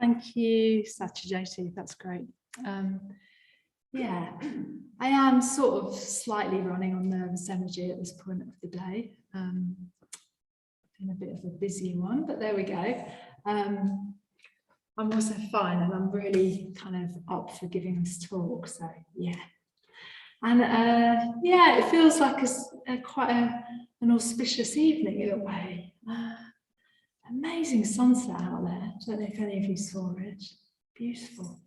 Thank you, Satyajyoti. That's great. Yeah, I am sort of slightly running on nervous energy at this point of the day. Been a bit of a busy one, but there we go. I'm also fine, and I'm really kind of up for giving this talk. So yeah, and yeah, it feels like quite an auspicious evening in a way. Amazing sunset out there. I don't know if any of you saw it. Beautiful.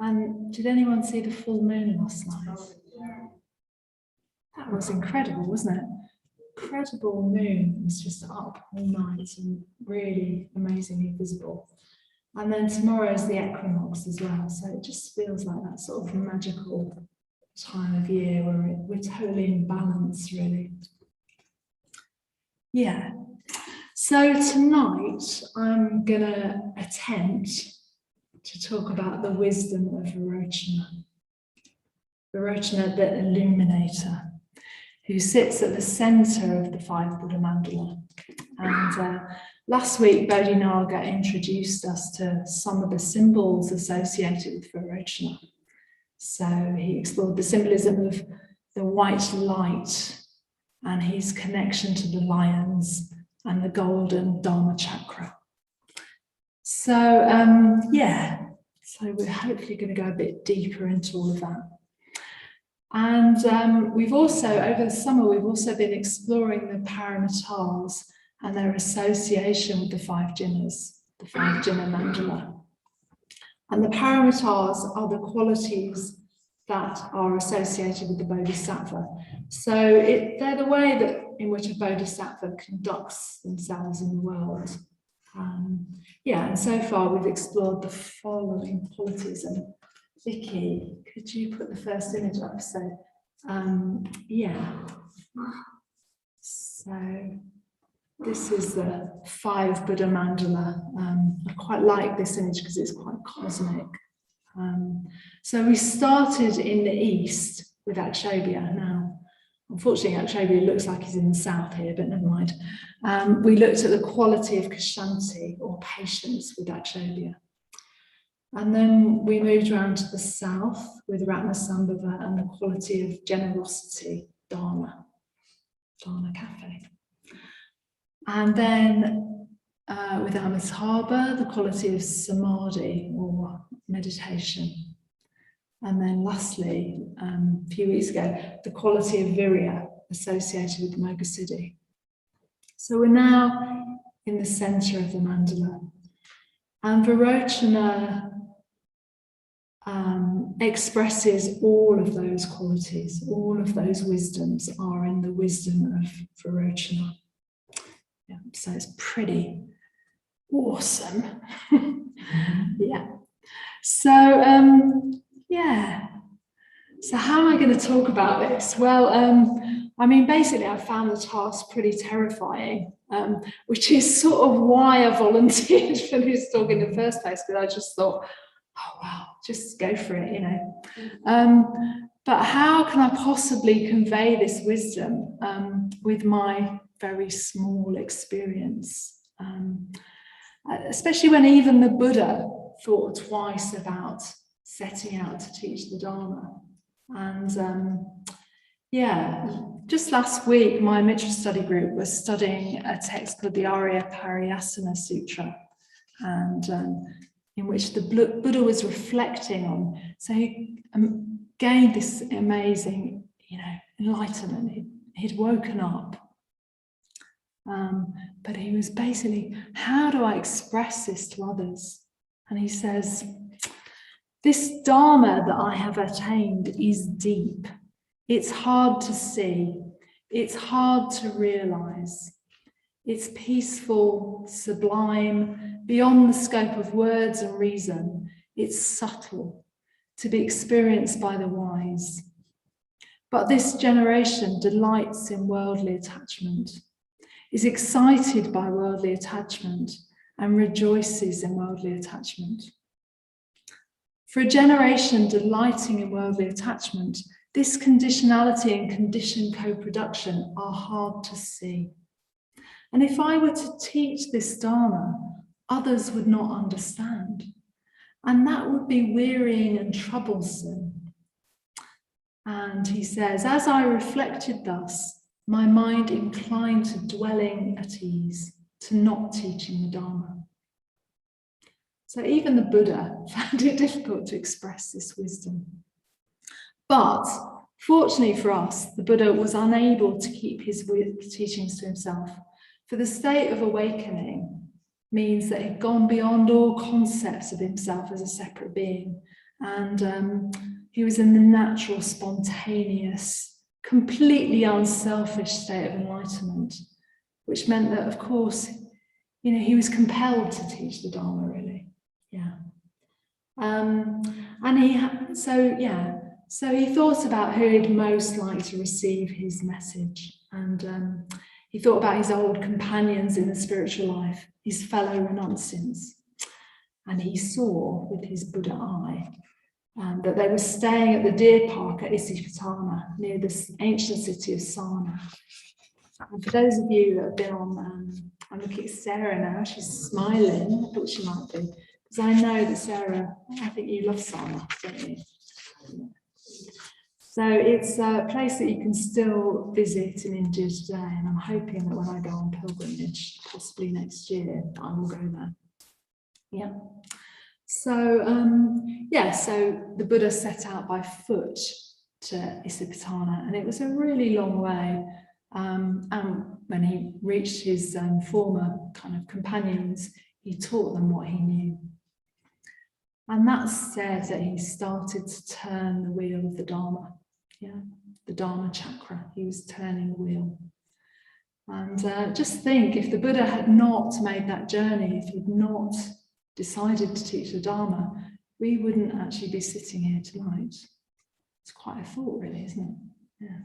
And did anyone see the full moon last night? That was incredible, wasn't it? Incredible moon. It was just up all night and really amazingly visible. And then tomorrow is the equinox as well. So it just feels like that sort of magical time of year where we're totally in balance, really. Yeah. So tonight I'm going to attempt to talk about the wisdom of Vairochana. Vairochana, the illuminator, who sits at the centre of the 5 Buddha Mandala. And last week, Bodhi Naga introduced us to some of the symbols associated with Vairochana. So he explored the symbolism of the white light and his connection to the lions and the golden Dharma chakra. So yeah, so we're hopefully going to go a bit deeper into all of that. And we've also, over the summer, we've also been exploring the paramitars and their association with the 5 jhanas, the 5 jhana mandala. And the paramitars are the qualities that are associated with the bodhisattva. So they're the way that in which a bodhisattva conducts themselves in the world. Yeah, and so far we've explored the following qualities. And Vicky, could you put the first image up? So, yeah. So this is the 5 Buddha Mandala. I quite like this image because it's quite cosmic. So we started in the east with Akshobhya. Now, unfortunately, Akshobhya looks like he's in the south here, but never mind. We looked at the quality of Kshanti, or patience, with Akshobhya. And then we moved around to the south with Ratnasambhava and the quality of generosity, dharma cafe. And then with Amitabha, the quality of samadhi, or meditation. And then lastly, a few weeks ago, the quality of virya associated with Moga Siddhi. So we're now in the centre of the mandala. And Vairochana expresses all of those qualities, all of those wisdoms are in the wisdom of Vairochana. Yeah, so it's pretty awesome. Yeah. So, yeah. So how am I going to talk about this? Well, I mean, basically, I found the task pretty terrifying, which is sort of why I volunteered for this talk in the first place, because I just thought, oh, wow, just go for it, you know. But how can I possibly convey this wisdom with my very small experience? Especially when even the Buddha thought twice about setting out to teach the Dharma. And yeah, just last week, my Mitra study group was studying a text called the Arya Pariyasana Sutra, and in which the Buddha was reflecting on. So he gained this amazing, you know, enlightenment. He'd woken up. But he was basically, how do I express this to others? And he says, this Dharma that I have attained is deep. It's hard to see. It's hard to realize. It's peaceful, sublime, beyond the scope of words and reason. It's subtle, to be experienced by the wise. But this generation delights in worldly attachment, is excited by worldly attachment, and rejoices in worldly attachment. For a generation delighting in worldly attachment, this conditionality and conditioned co-production are hard to see. And if I were to teach this Dharma, others would not understand. And that would be wearying and troublesome. And he says, as I reflected thus, my mind inclined to dwelling at ease, to not teaching the Dharma. So even the Buddha found it difficult to express this wisdom. But fortunately for us, the Buddha was unable to keep his teachings to himself, for the state of awakening means that he'd gone beyond all concepts of himself as a separate being. And he was in the natural, spontaneous, completely unselfish state of enlightenment, which meant that, of course, you know, he was compelled to teach the Dharma, really. Yeah. So he thought about who he'd most like to receive his message. And he thought about his old companions in the spiritual life, his fellow renunciants. And he saw with his Buddha eye that they were staying at the deer park at Isipatana, near the ancient city of Sarna. And for those of you that have been on, I'm looking at Sarah now, she's smiling. I thought she might be, because I know that Sarah, I think you love Sarna, don't you? So it's a place that you can still visit in India today, and I'm hoping that when I go on pilgrimage, possibly next year, I will go there. Yeah. So, so the Buddha set out by foot to Isipatana, and it was a really long way. And when he reached his former kind of companions, he taught them what he knew. And that said that he started to turn the wheel of the Dharma. Yeah, the Dharma chakra, he was turning the wheel. And just think, if the Buddha had not made that journey, if he'd not decided to teach the Dharma, we wouldn't actually be sitting here tonight. It's quite a thought, really, isn't it? Yeah.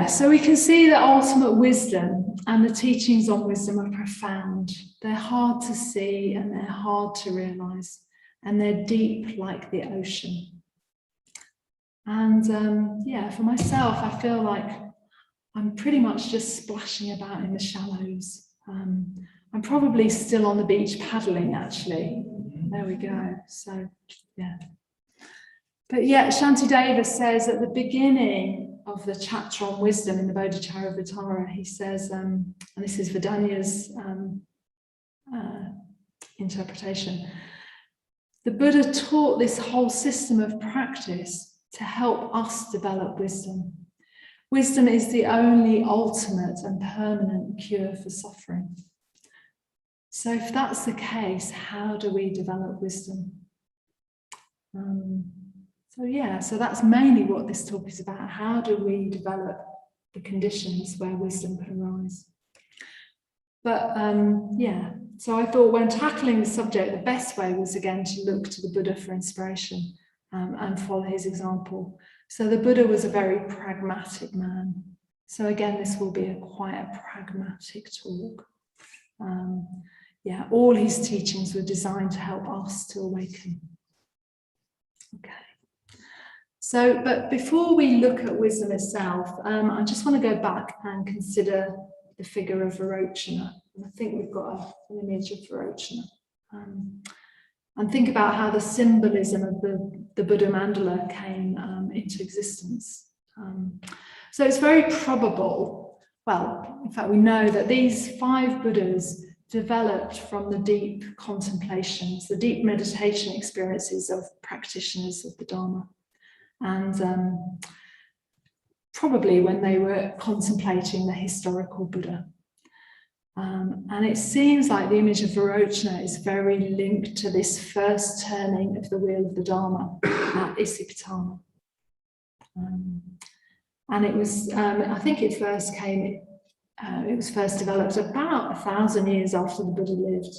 So we can see that ultimate wisdom and the teachings on wisdom are profound. They're hard to see and they're hard to realize, and they're deep like the ocean. And for myself, I feel like I'm pretty much just splashing about in the shallows. I'm probably still on the beach paddling, actually. There we go. So, yeah. But yeah, Shantideva says at the beginning of the chapter on wisdom in the Bodhicharyavatara, he says, and this is Vedanya's interpretation, the Buddha taught this whole system of practice to help us develop wisdom. Wisdom is the only ultimate and permanent cure for suffering. So if that's the case, how do we develop wisdom? So that's mainly what this talk is about. How do we develop the conditions where wisdom can arise? But so I thought when tackling the subject, the best way was again to look to the Buddha for inspiration and follow his example. So the Buddha was a very pragmatic man. So again, this will be quite a pragmatic talk. All his teachings were designed to help us to awaken. Okay. So, but before we look at wisdom itself, I just want to go back and consider the figure of Vairochana. And I think we've got an image of Vairochana. And think about how the symbolism of the Buddha Mandala came into existence. So it's very probable, well, in fact, we know that these 5 Buddhas developed from the deep contemplations, the deep meditation experiences of practitioners of the Dharma. And probably when they were contemplating the historical Buddha. And it seems like the image of Vairochana is very linked to this first turning of the wheel of the Dharma at Isipatana. And it was, I think it first came, it was first developed about 1,000 years after the Buddha lived.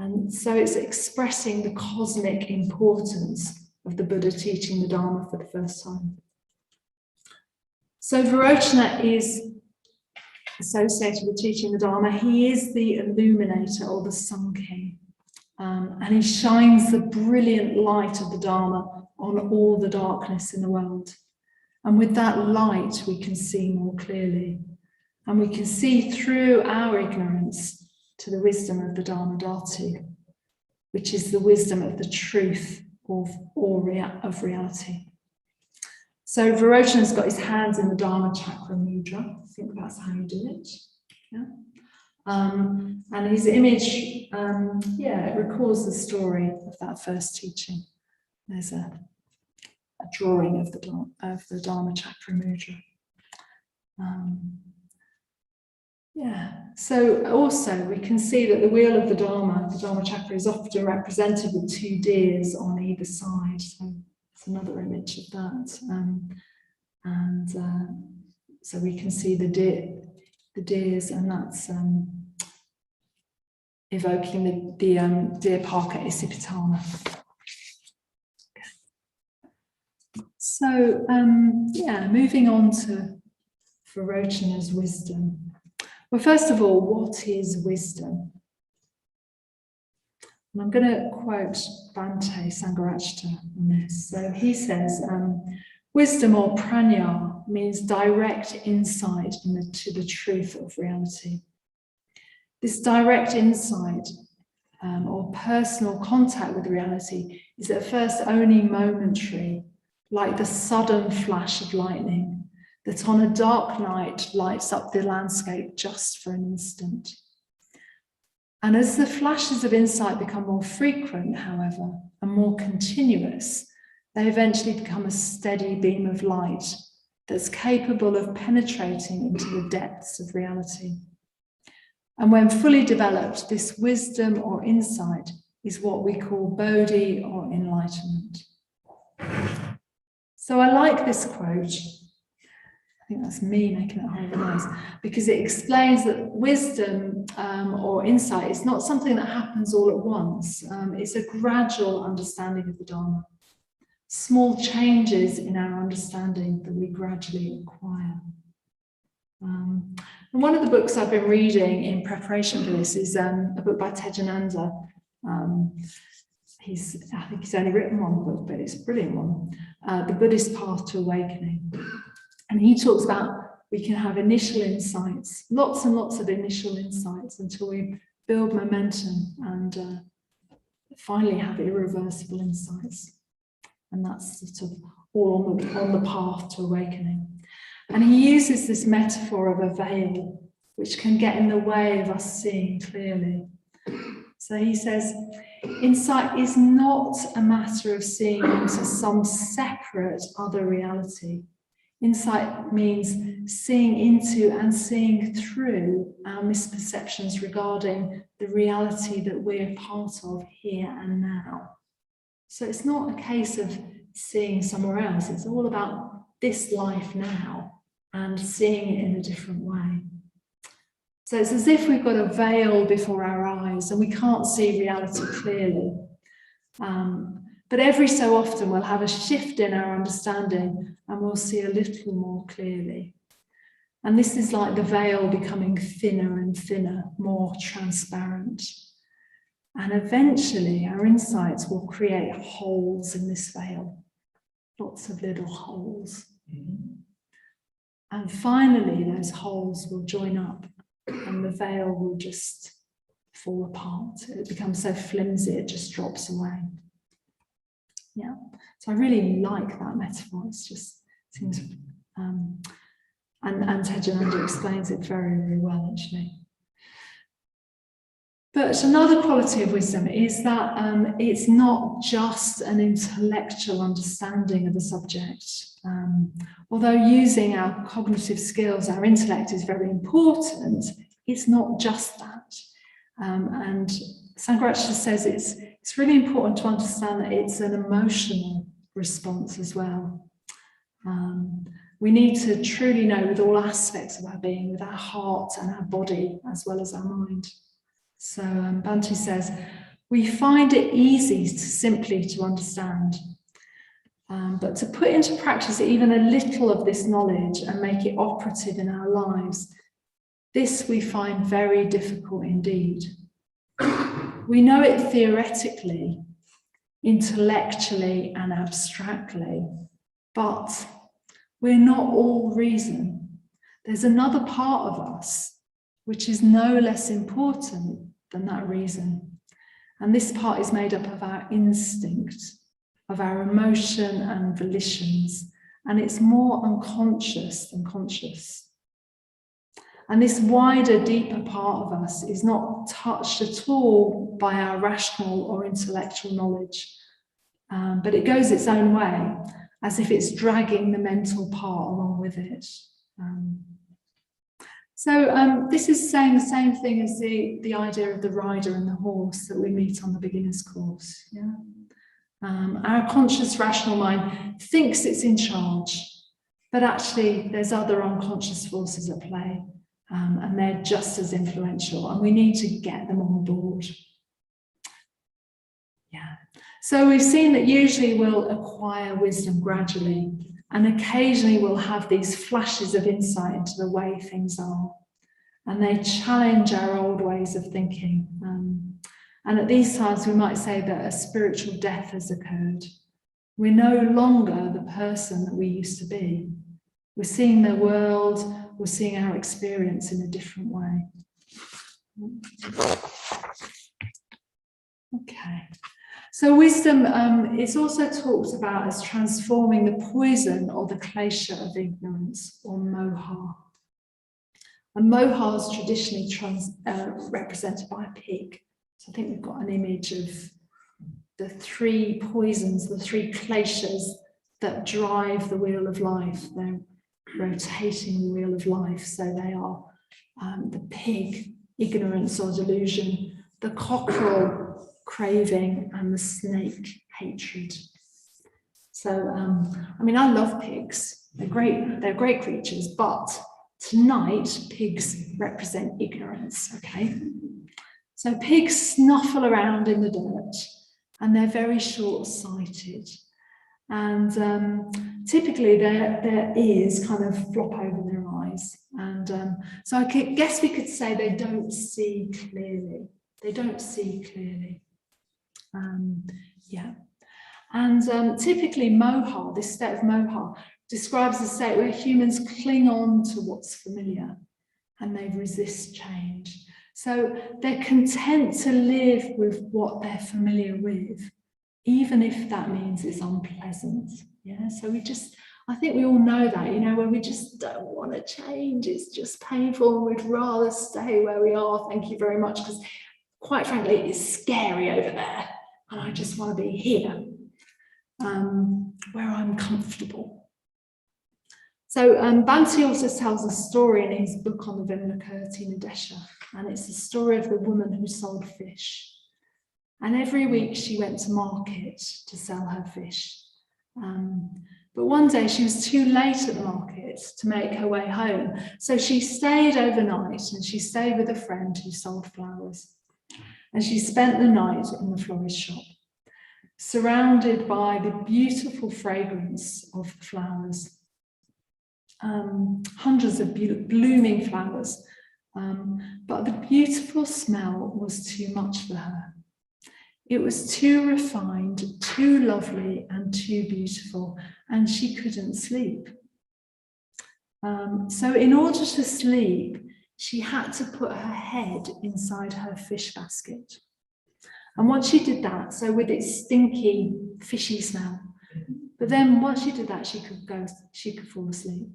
And so it's expressing the cosmic importance of the Buddha teaching the Dharma for the first time. So Vairochana is associated with teaching the Dharma. He is the illuminator or the Sun King. And he shines the brilliant light of the Dharma on all the darkness in the world. And with that light, we can see more clearly. And we can see through our ignorance to the wisdom of the non-duality, which is the wisdom of the truth of reality. So Vairochana's got his hands in the Dharma chakra mudra. I think that's how you do it. Yeah. And his image, it records the story of that first teaching. There's a drawing of the Dharma chakra mudra. So also we can see that the wheel of the Dharma chakra, is often represented with two deers on either side. So it's another image of that. So we can see the deers, and that's evoking the deer park at Isipitana. So moving on to Vairochana's wisdom. Well, first of all, what is wisdom? And I'm going to quote Bhante Sangharajta on this. So he says, wisdom, or prajna, means direct insight into the truth of reality. This direct insight or personal contact with reality is at first only momentary, like the sudden flash of lightning that on a dark night lights up the landscape just for an instant. And as the flashes of insight become more frequent, however, and more continuous, they eventually become a steady beam of light that's capable of penetrating into the depths of reality. And when fully developed, this wisdom or insight is what we call bodhi, or enlightenment. So I like this quote. I think that's me making it harmonize, because it explains that wisdom or insight is not something that happens all at once. It's a gradual understanding of the Dharma. Small changes in our understanding that we gradually acquire. And one of the books I've been reading in preparation for this is a book by Tejananda. I think he's only written one book, but it's a brilliant one. The Buddhist Path to Awakening. And he talks about we can have initial insights, lots and lots of initial insights, until we build momentum and finally have irreversible insights. And that's sort of all on the path to awakening. And he uses this metaphor of a veil, which can get in the way of us seeing clearly. So he says, insight is not a matter of seeing into some separate other reality. Insight means seeing into and seeing through our misperceptions regarding the reality that we're part of here and now. So it's not a case of seeing somewhere else. It's all about this life now and seeing it in a different way. So it's as if we've got a veil before our eyes and we can't see reality clearly. But every so often we'll have a shift in our understanding and we'll see a little more clearly. And this is like the veil becoming thinner and thinner, more transparent. And eventually our insights will create holes in this veil, lots of little holes. And finally those holes will join up and the veil will just fall apart. It becomes so flimsy it just drops away. Yeah, so I really like that metaphor. It just seems, and Tejananda explains it very, very well, actually. But another quality of wisdom is that it's not just an intellectual understanding of the subject. Although using our cognitive skills, our intellect is very important, it's not just that. And Sangharajta says it's really important to understand that it's an emotional response as well. We need to truly know with all aspects of our being, with our heart and our body, as well as our mind. So Bhante says, we find it easy simply to understand, but to put into practice even a little of this knowledge and make it operative in our lives, this we find very difficult indeed. We know it theoretically, intellectually and abstractly, but we're not all reason. there's another part of us which is no less important than that reason. And this part is made up of our instinct, of our emotion and volitions, and it's more unconscious than conscious. And this wider, deeper part of us is not touched at all by our rational or intellectual knowledge, but it goes its own way, as if it's dragging the mental part along with it. So this is saying the same thing as the idea of the rider and the horse that we meet on the beginner's course. Yeah? Our conscious rational mind thinks it's in charge, but actually there's other unconscious forces at play, and they're just as influential, and we need to get them on board. Yeah. So we've seen that usually we'll acquire wisdom gradually, and occasionally we'll have these flashes of insight into the way things are. And they challenge our old ways of thinking. And at these times, we might say that a spiritual death has occurred. We're no longer the person that we used to be. We're seeing the world, we're seeing our experience in a different way. Okay. So wisdom is also talked about as transforming the poison or the klesha of ignorance, or moha. And moha is traditionally represented by a pig. So I think we've got an image of the three poisons, the three kleshas that drive the wheel of life. They're rotating the wheel of life. So they are the pig, ignorance or delusion, the cockerel, craving, and the snake, hatred. So, I mean, I love pigs. They're great creatures, but tonight, pigs represent ignorance, okay? So pigs snuffle around in the dirt, and they're very short-sighted. And typically their ears kind of flop over their eyes. And so I guess we could say they don't see clearly. They don't see clearly. Yeah. And typically moha, this state of moha, describes a state where humans cling on to what's familiar and they resist change. So they're content to live with what they're familiar with, even if that means it's unpleasant. Yeah, so I think we all know that, you know, where we just don't want to change, it's just painful and we'd rather stay where we are, thank you very much, because quite frankly, it's scary over there and I just want to be here, where I'm comfortable. So Bhante also tells a story in his book on the Vairocana Desha, and it's the story of the woman who sold fish. And every week she went to market to sell her fish. But one day she was too late at the market to make her way home. So she stayed overnight, and she stayed with a friend who sold flowers. And she spent the night in the florist shop, surrounded by the beautiful fragrance of the flowers. Hundreds of blooming flowers, but the beautiful smell was too much for her. It was too refined, too lovely, and too beautiful, and she couldn't sleep. So in order to sleep, she had to put her head inside her fish basket. And once she did that, so with its stinky, fishy smell, but then once she did that, she could fall asleep.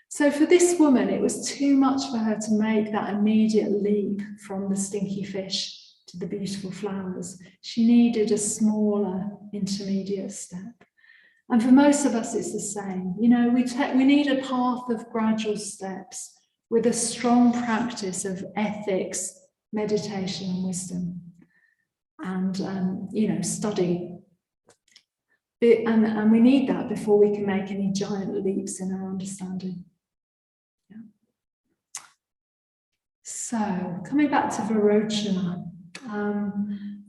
So for this woman, it was too much for her to make that immediate leap from the stinky fish to the beautiful flowers. She needed a smaller intermediate step. And for most of us, it's the same. You know, we need a path of gradual steps with a strong practice of ethics, meditation, and wisdom. And, you know, study. And we need that before we can make any giant leaps in our understanding. Yeah. So, coming back to Vairochana.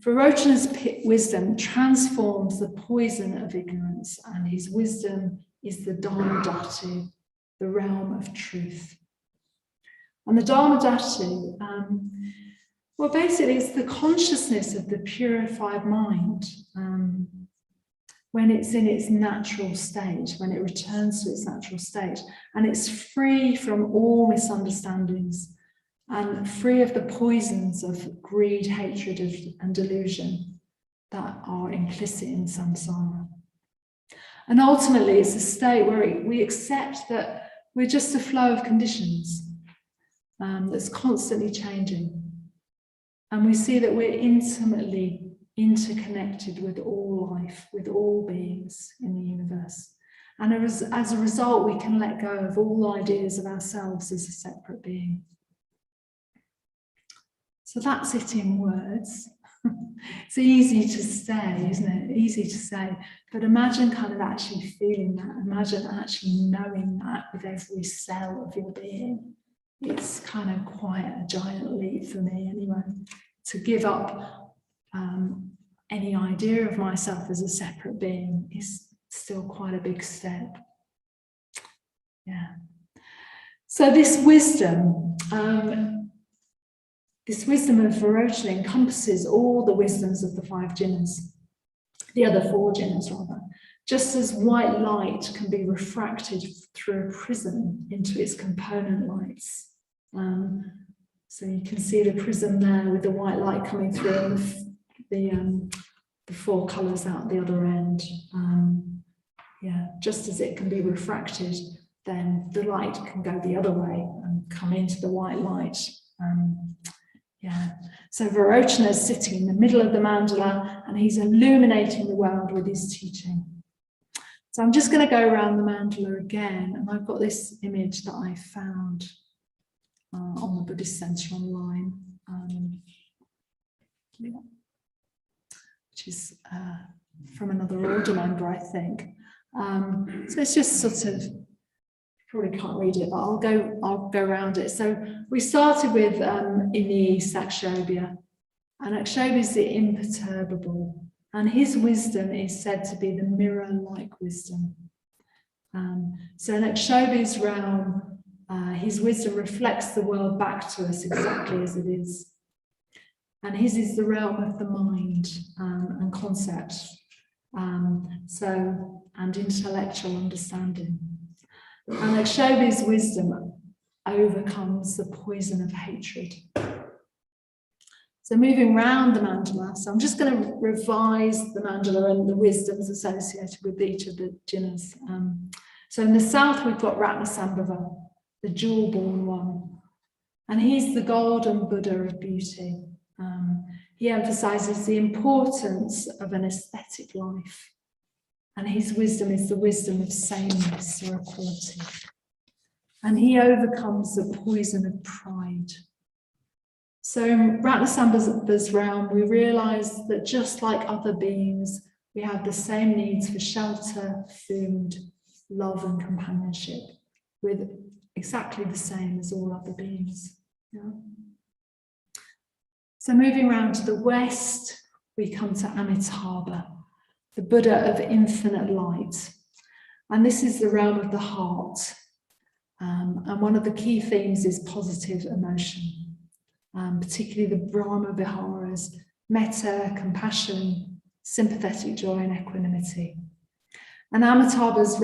Vairochana's wisdom transforms the poison of ignorance, and his wisdom is the dharma dhatu, the realm of truth. And the dharma dhatu, well, basically, it's the consciousness of the purified mind. when it's in its natural state, when it returns to its natural state, and it's free from all misunderstandings and free of the poisons of greed, hatred, and delusion that are implicit in samsara. And ultimately, it's a state where we accept that we're just a flow of conditions that's constantly changing. And we see that we're intimately interconnected with all life, with all beings in the universe. And as a result, we can let go of all ideas of ourselves as a separate being. So that's it in words. It's easy to say, isn't it? Easy to say, but imagine kind of actually feeling that. Imagine actually knowing that with every cell of your being. It's kind of quite a giant leap for me anyway, to give up any idea of myself as a separate being is still quite a big step. Yeah. So this wisdom of Vairochana encompasses all the wisdoms of the 5 jhanas, the other 4 jhanas rather, just as white light can be refracted through a prism into its component lights. So you can see the prism there with the white light coming through and the 4 colours out the other end. Yeah, just as it can be refracted, then the light can go the other way and come into the white light. Yeah, so Vairochana is sitting in the middle of the mandala and he's illuminating the world with his teaching. So I'm just going to go around the mandala again, and I've got this image that I found on the Buddhist Centre online, which is from another order member, I think. So it's just sort of, probably can't read it, but I'll go around it. So we started with in the East, Akshobhya, and Akshobhya is the imperturbable, and his wisdom is said to be the mirror-like wisdom. So in Akshobhya's realm, his wisdom reflects the world back to us exactly as it is. And his is the realm of the mind and concept, and intellectual understanding. And Akshobhya's wisdom overcomes the poison of hatred. So moving round the mandala, so I'm just going to revise the mandala and the wisdoms associated with each of the jhanas. So in the south, we've got Ratnasambhava, the jewel-born one. And he's the golden Buddha of beauty. He emphasizes the importance of an aesthetic life. And his wisdom is the wisdom of sameness or equality. And he overcomes the poison of pride. So in Ratnasambhava's realm, we realize that just like other beings, we have the same needs for shelter, food, love, and companionship, with exactly the same as all other beings. Yeah. So moving around to the west, we come to Amitabha, the Buddha of infinite light. And this is the realm of the heart. And one of the key themes is positive emotion, particularly the Brahma Viharas, metta, compassion, sympathetic joy, and equanimity. And Amitabha's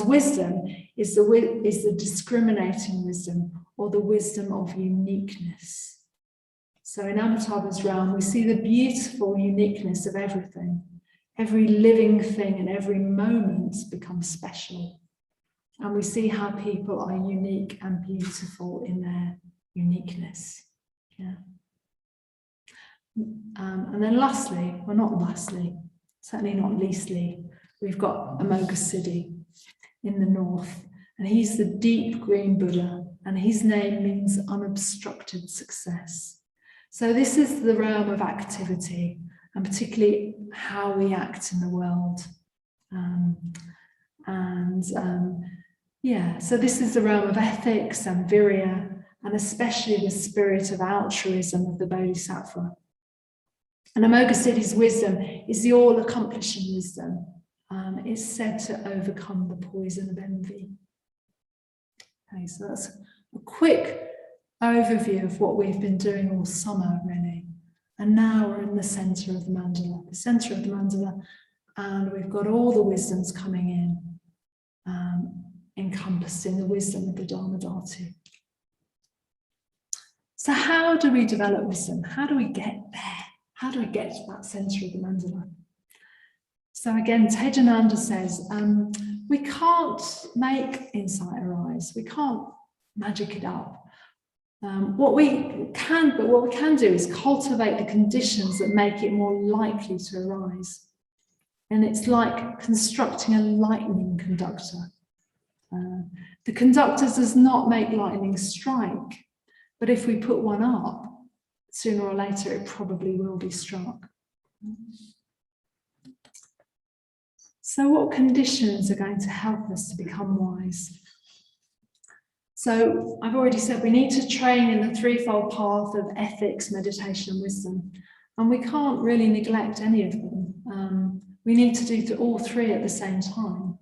wisdom is the discriminating wisdom, or the wisdom of uniqueness. So in Amitabha's realm, we see the beautiful uniqueness of everything. Every living thing and every moment becomes special. And we see how people are unique and beautiful in their uniqueness. Yeah. And then lastly, well, not lastly, certainly not leastly, we've got Amoghasiddhi in the north. And he's the deep green Buddha, and his name means unobstructed success. So this is the realm of activity, and particularly how we act in the world. So this is the realm of ethics and virya, and especially the spirit of altruism of the Bodhisattva. And Amoghasiddhi's wisdom is the all-accomplishing wisdom. It's said to overcome the poison of envy. Okay, so that's a quick overview of what we've been doing all summer, really. And now we're in the centre of the mandala, and we've got all the wisdoms coming in, encompassed in the wisdom of the Dharma Dhatu. So how do we develop wisdom? How do we get there? How do we get to that centre of the mandala? So again, Tejananda says, we can't make insight arise. We can't magic it up. What we can do is cultivate the conditions that make it more likely to arise. And it's like constructing a lightning conductor. The conductor does not make lightning strike, but if we put one up, sooner or later it probably will be struck. So what conditions are going to help us to become wise? So I've already said we need to train in the threefold path of ethics, meditation, and wisdom. And we can't really neglect any of them. We need to do all three at the same time.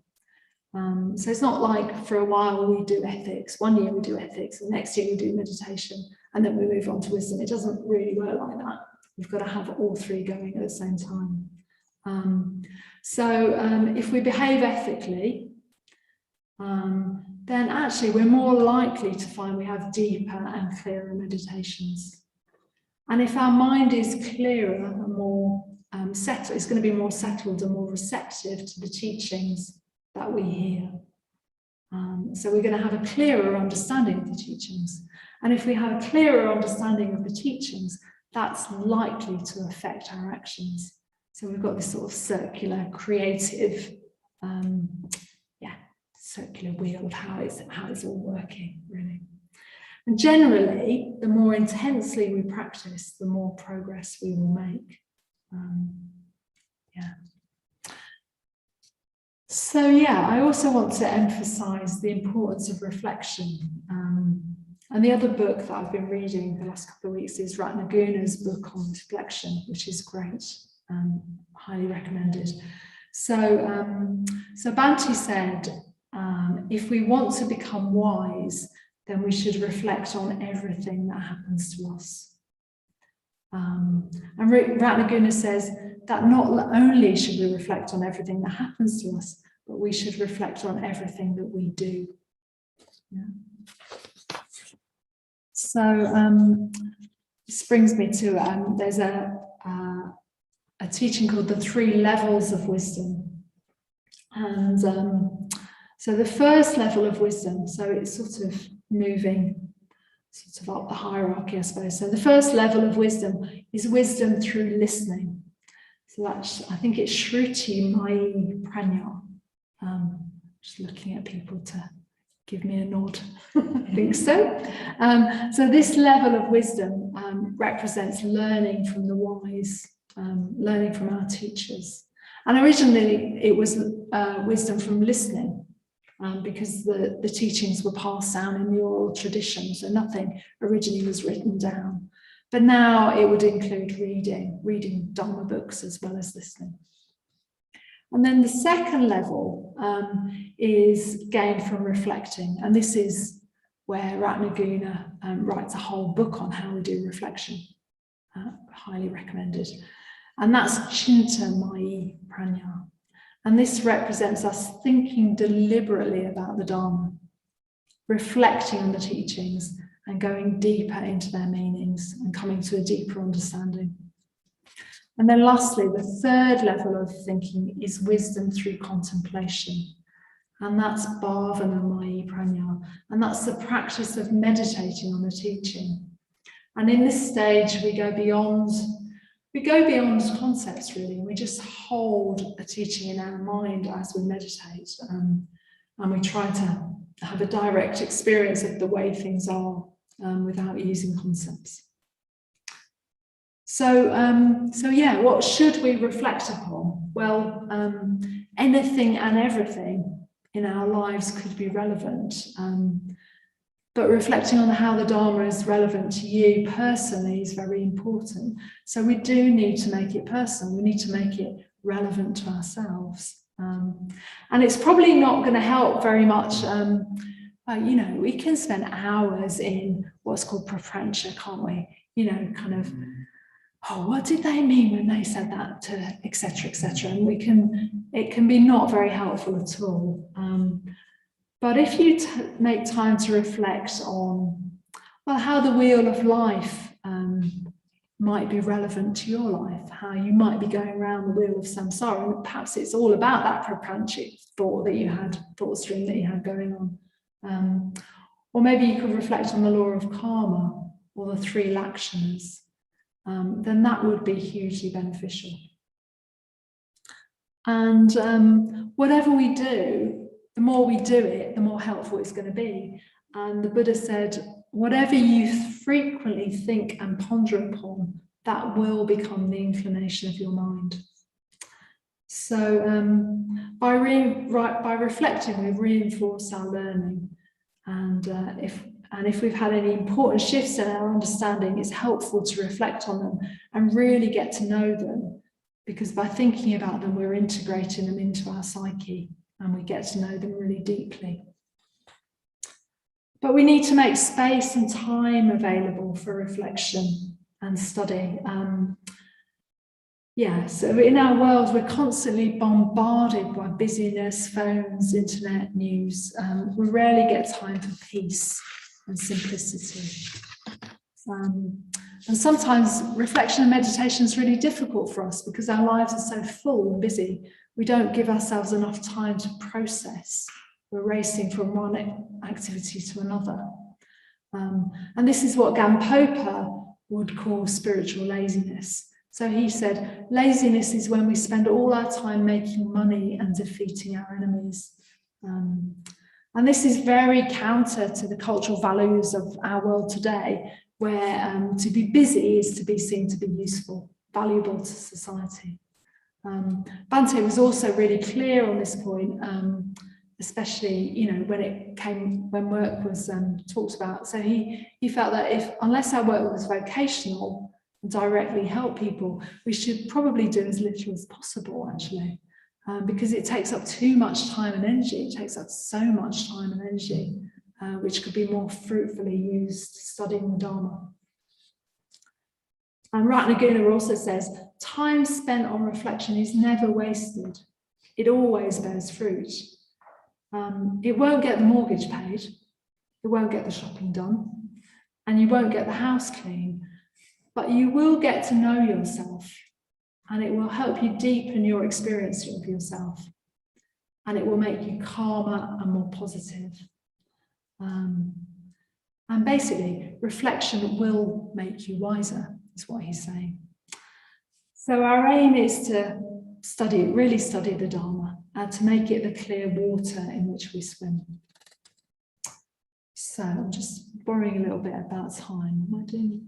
So it's not like for a while we do ethics, 1 year we do ethics, the next year we do meditation, and then we move on to wisdom. It doesn't really work like that. We've got to have all three going at the same time. If we behave ethically, then actually we're more likely to find we have deeper and clearer meditations. And if our mind is clearer and more settled, it's going to be more settled and more receptive to the teachings that we hear. So we're going to have a clearer understanding of the teachings. And if we have a clearer understanding of the teachings, that's likely to affect our actions. So we've got this sort of circular, creative, circular wheel of how it's all working, really. And generally, the more intensely we practice, the more progress we will make. I also want to emphasize the importance of reflection. And the other book that I've been reading the last couple of weeks is Ratnaguna's book on reflection, which is great, highly recommended. So Bhante said, if we want to become wise, then we should reflect on everything that happens to us. And Ratnaguna says that not only should we reflect on everything that happens to us, but we should reflect on everything that we do. Yeah. So this brings me to, there's a teaching called the 3 levels of wisdom. And so the first level of wisdom, so it's sort of moving sort of up the hierarchy, I suppose. So the first level of wisdom is wisdom through listening. So that's, I think it's Shruti Mai Pranya. Just looking at people to give me a nod. I think so. So this level of wisdom represents learning from the wise, learning from our teachers. And originally it was wisdom from listening, because the teachings were passed down in the oral tradition, so nothing originally was written down. But now it would include reading Dharma books as well as listening. And then the second level is gained from reflecting. And this is where Ratnaguna writes a whole book on how we do reflection. Highly recommended. And that's Chinta Mai Pranya. And this represents us thinking deliberately about the Dharma, reflecting on the teachings and going deeper into their meanings and coming to a deeper understanding. And then lastly, the third level of thinking is wisdom through contemplation. And that's Bhavana Mai Pranya. And that's the practice of meditating on the teaching. And in this stage, we go beyond concepts, really. We just hold a teaching in our mind as we meditate. And we try to have a direct experience of the way things are without using concepts. So what should we reflect upon? Well, anything and everything in our lives could be relevant. But reflecting on how the Dharma is relevant to you personally is very important. So we do need to make it personal. We need to make it relevant to ourselves. And it's probably not going to help very much. We can spend hours in what's called prapancha, can't we? Kind of oh, what did they mean when they said that, to etc., etc. And it can be not very helpful at all. But if you make time to reflect on, well, how the wheel of life might be relevant to your life, how you might be going around the wheel of samsara, and perhaps it's all about that prapanchic thought stream that you had going on. Or maybe you could reflect on the law of karma or the 3 lakshanas. Then that would be hugely beneficial. And whatever we do, the more we do it, the more helpful it's going to be. And the Buddha said, whatever you frequently think and ponder upon, that will become the inclination of your mind. So by reflecting, we reinforce our learning. And if we've had any important shifts in our understanding, it's helpful to reflect on them and really get to know them, because by thinking about them, we're integrating them into our psyche and we get to know them really deeply. But we need to make space and time available for reflection and study. So in our world, we're constantly bombarded by busyness, phones, internet, news. We rarely get time for peace and simplicity. And sometimes reflection and meditation is really difficult for us because our lives are so full and busy. We don't give ourselves enough time to process. We're racing from one activity to another. And this is what Gampopa would call spiritual laziness. So he said, laziness is when we spend all our time making money and defeating our enemies. And this is very counter to the cultural values of our world today, where to be busy is to be seen to be useful, valuable to society. Bhante was also really clear on this point, especially when work was talked about. So he felt that unless our work was vocational and directly help people, we should probably do as little as possible, actually, because it takes up too much time and energy. It takes up so much time and energy, which could be more fruitfully used studying the Dharma. And Ratnaguna also says, time spent on reflection is never wasted. It always bears fruit. It won't get the mortgage paid, it won't get the shopping done, and you won't get the house clean, but you will get to know yourself, and it will help you deepen your experience of yourself, and it will make you calmer and more positive. And basically, reflection will make you wiser, is what he's saying. So our aim is to really study the Dharma, and to make it the clear water in which we swim. So I'm just worrying a little bit about time. Am I doing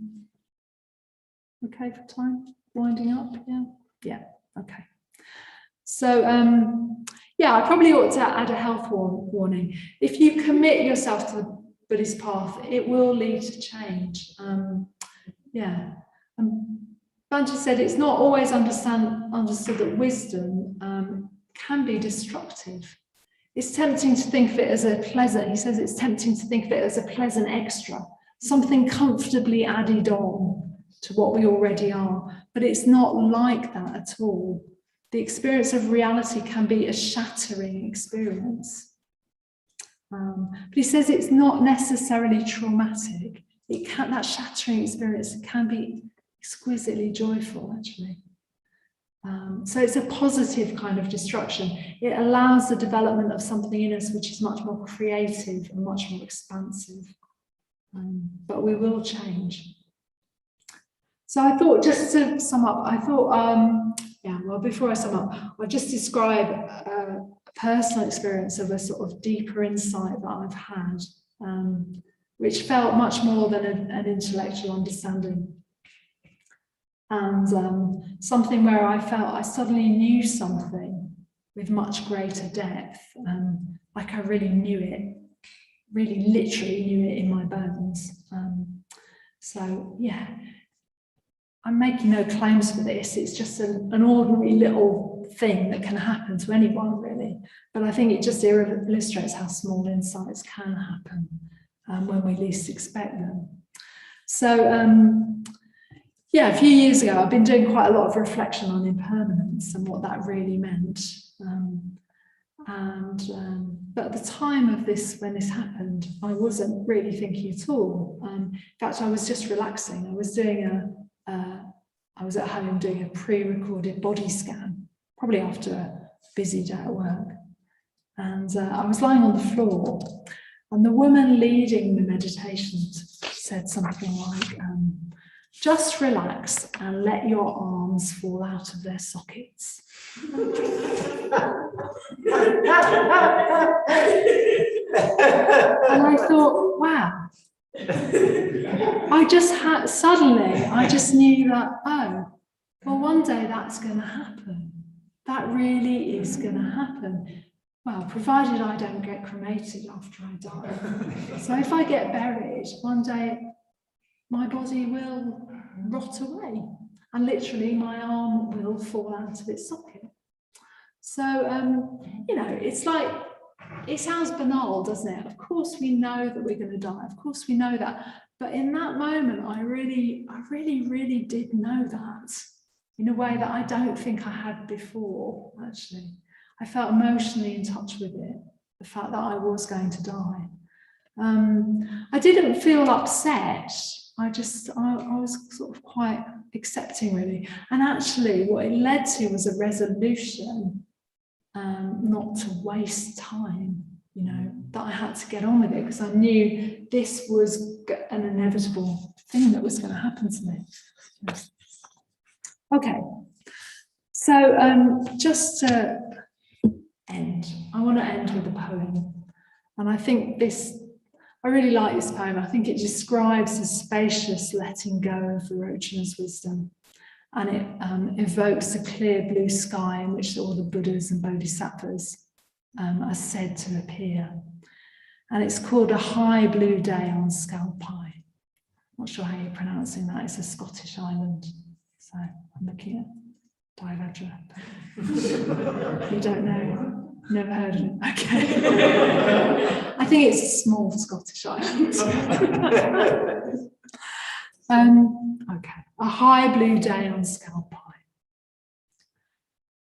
okay for time? Winding up? Yeah, okay. So I probably ought to add a health warning. If you commit yourself to the Buddhist path, it will lead to change. Bhante said it's not always understood that wisdom can be destructive. It's tempting to think of it as he says it's tempting to think of it as a pleasant extra, something comfortably added on to what we already are, but it's not like that at all. The experience of reality can be a shattering experience. But he says it's not necessarily traumatic. That shattering experience can be exquisitely joyful, actually. So it's a positive kind of destruction. It allows the development of something in us which is much more creative and much more expansive. But we will change. So I thought, just to sum up, before I sum up, I'll just describe a personal experience of a sort of deeper insight that I've had, which felt much more than an intellectual understanding. And something where I felt I suddenly knew something with much greater depth, like I really knew it, really literally knew it in my bones. I'm making no claims for this. It's just an ordinary little thing that can happen to anyone, really. But I think it just illustrates how small insights can happen when we least expect them. So, yeah, a few years ago, I've been doing quite a lot of reflection on impermanence and what that really meant. But at the time of this, when this happened, I wasn't really thinking at all. In fact, I was just relaxing. I was doing I was at home doing a pre-recorded body scan, probably after a busy day at work. And I was lying on the floor, and the woman leading the meditation said something like, just relax and let your arms fall out of their sockets. And I thought, wow. I just knew that, oh, well, one day that's going to happen. That really is going to happen. Well, provided I don't get cremated after I die. So if I get buried, one day my body will rot away, and literally my arm will fall out of its socket. So, you know, it's like, it sounds banal, doesn't it? Of course we know that we're going to die. Of course we know that. But in that moment, I really did know that in a way that I don't think I had before, actually. I felt emotionally in touch with it, the fact that I was going to die. I didn't feel upset. I was sort of quite accepting, really. And actually, what it led to was a resolution not to waste time, you know, that I had to get on with it, because I knew this was an inevitable thing that was going to happen to me. Okay, so just to end, I want to end with a poem. And I think I really like this poem. I think it describes the spacious letting go of Vairochana's wisdom. And it evokes a clear blue sky in which all the Buddhas and Bodhisattvas are said to appear. And it's called A High Blue Day on Skalpai. Not sure how you're pronouncing that. It's a Scottish island. So I'm looking at Vairochana. You don't know? Never heard of it. Okay. I think it's a small Scottish island. Okay. A high blue day on Skalpai.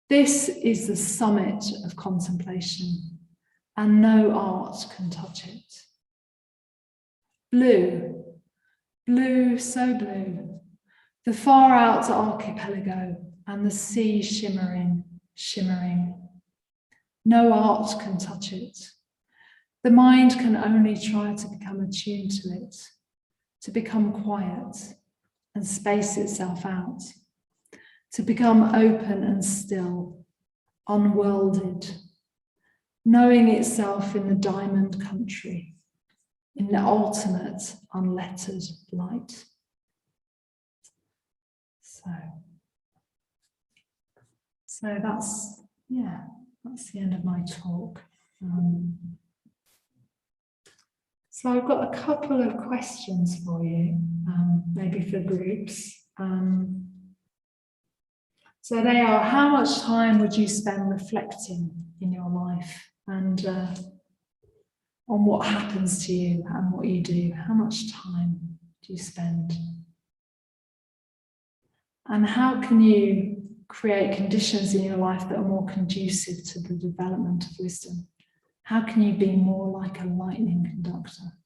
This is the summit of contemplation, and no art can touch it. Blue, blue, so blue, the far out archipelago and the sea shimmering, shimmering. No art can touch it. The mind can only try to become attuned to it, to become quiet and space itself out, to become open and still, unworlded, knowing itself in the diamond country, in the ultimate unlettered light. So that's the end of my talk. So I've got a couple of questions for you, maybe for groups. So they are, how much time would you spend reflecting in your life and on what happens to you and what you do? How much time do you spend? And how can you create conditions in your life that are more conducive to the development of wisdom? How can you be more like a lightning conductor?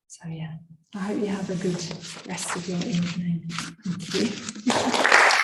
So yeah, I hope you have a good rest of your evening. Thank you.